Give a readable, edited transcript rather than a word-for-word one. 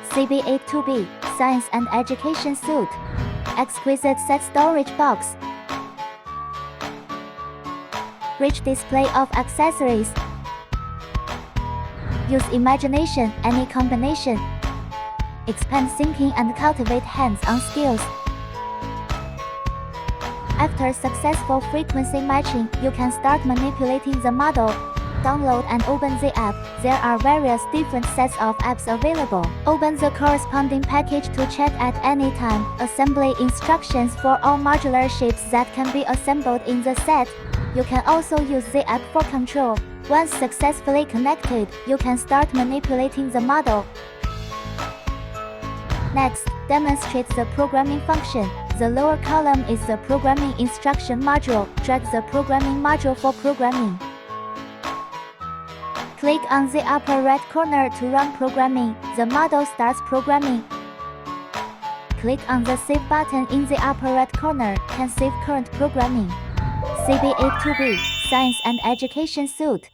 CB82B Science and Education Suite. Exquisite set storage box. Rich display of accessories. Use imagination, any combination. Expand thinking and cultivate hands-on skills. After successful frequency matching, you can start manipulating the model. Download and open the app. There are various different sets of apps available. Open the corresponding package to check at any time. Assembly instructions for all modular shapes that can be assembled in the set. You can also use the app for control. Once successfully connected, you can start manipulating the model. Next, demonstrate the programming function. The lower column is the programming instruction module. Drag the programming module for programming. Click on the upper right corner to run programming. The model starts programming. Click on the Save button in the upper right corner. Can save current programming. CB82B Science and Education Suite.